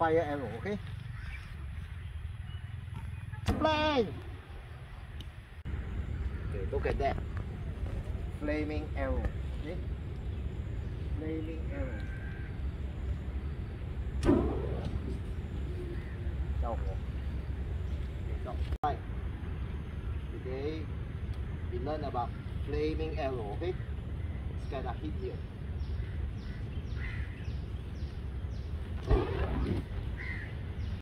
fire arrow, okay? Flame! Okay, look at that. Flaming arrow. Okay? Flaming arrow. 着火。Okay, so, right. Today we learn about flaming arrow, okay? It's gonna hit here.